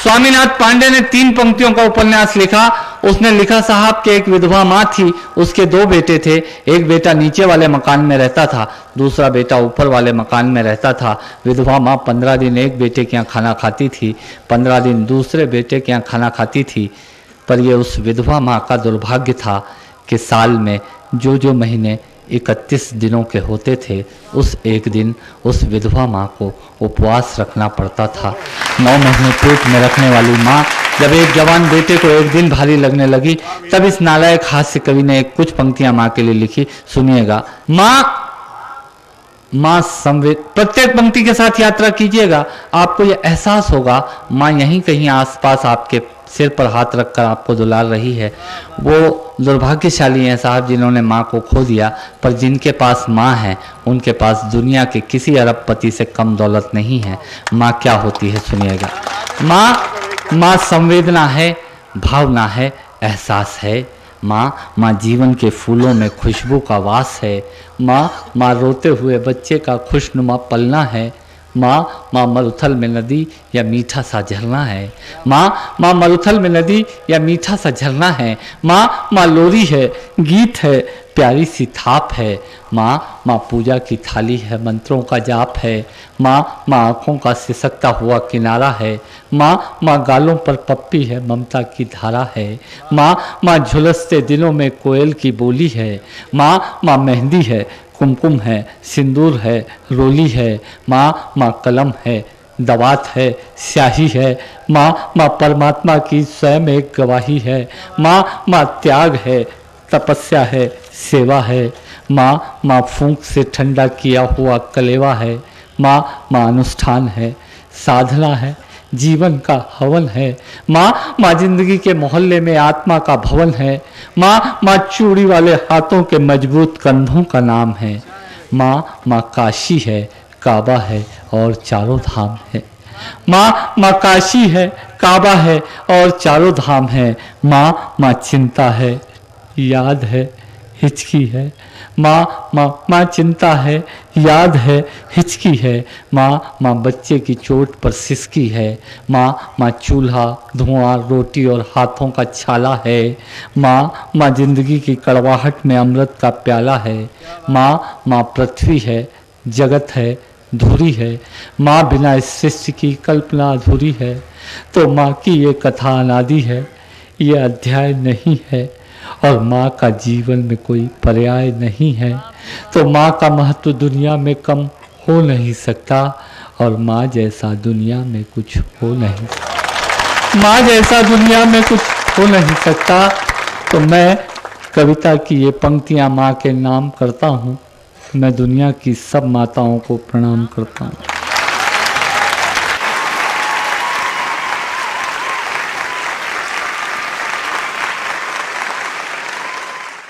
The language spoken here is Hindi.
स्वामीनाथ पांडे ने 3 पंक्तियों का उपन्यास लिखा। उसने लिखा, साहब के एक विधवा माँ थी, उसके 2 बेटे थे। एक बेटा नीचे वाले मकान में रहता था, दूसरा बेटा ऊपर वाले मकान में रहता था। विधवा माँ 15 दिन एक बेटे के यहाँ खाना खाती थी, 15 दिन दूसरे बेटे के यहाँ खाना खाती थी। पर यह उस विधवा माँ का दुर्भाग्य था कि साल में जो महीने 31 दिनों के होते थे, उस एक दिन उस विधवा माँ को उपवास रखना पड़ता था। 9 महीने पेट में रखने वाली माँ जब एक जवान बेटे को एक दिन भारी लगने लगी, तब इस नालायक हास्य कवि ने कुछ पंक्तियां माँ के लिए लिखी, सुनिएगा। माँ संवेद, प्रत्येक पंक्ति के साथ यात्रा कीजिएगा, आपको यह एहसास होगा माँ यहीं कहीं आसपास आपके सिर पर हाथ रखकर आपको दुलार रही है। वो दुर्भाग्यशाली हैं साहब जिन्होंने माँ को खो दिया, पर जिनके पास माँ है उनके पास दुनिया के किसी अरबपति से कम दौलत नहीं है। माँ क्या होती है, सुनिएगा। माँ संवेदना है, भावना है, एहसास है। माँ जीवन के फूलों में खुशबू का वास है। माँ रोते हुए बच्चे का खुशनुमा पलना है। माँ मरुथल में नदी या मीठा सा झरना है। माँ मरुथल में नदी या मीठा सा झरना है। माँ लोरी है, गीत है, प्यारी सी थाप है। माँ पूजा की थाली है, मंत्रों का जाप है। माँ आँखों का सिसकता हुआ किनारा है। माँ गालों पर पप्पी है, ममता की धारा है। माँ झुलसते दिनों में कोयल की बोली है। माँ मेहंदी है, कुमकुम है, सिंदूर है, रोली है। माँ कलम है, दवात है, स्याही है। माँ परमात्मा की स्वयं एक गवाही है। माँ त्याग है, तपस्या है, सेवा है। माँ फूंक से ठंडा किया हुआ कलेवा है। माँ अनुष्ठान है, साधना है, जीवन का हवन है। माँ जिंदगी के मोहल्ले में आत्मा का भवन है। माँ चूड़ी वाले हाथों के मजबूत कंधों का नाम है। माँ काशी है, काबा है और चारों धाम है। माँ काशी है, काबा है और चारों धाम है। माँ चिंता है, याद है, हिचकी है। माँ चिंता है, याद है, हिचकी है। माँ बच्चे की चोट पर सिसकी है। माँ चूल्हा, धुआं, रोटी और हाथों का छाला है। माँ जिंदगी की कड़वाहट में अमृत का प्याला है। माँ पृथ्वी है, जगत है, धुरी है। माँ बिना इस सृष्टि की कल्पना अधूरी है। तो माँ की ये कथा अनादि है, ये अध्याय नहीं है और माँ का जीवन में कोई पर्याय नहीं है। तो माँ का महत्व दुनिया में कम हो नहीं सकता और माँ जैसा दुनिया में कुछ हो नहीं सकता। माँ जैसा दुनिया में कुछ हो नहीं सकता। तो मैं कविता की ये पंक्तियाँ माँ के नाम करता हूँ। मैं दुनिया की सब माताओं को प्रणाम करता हूँ।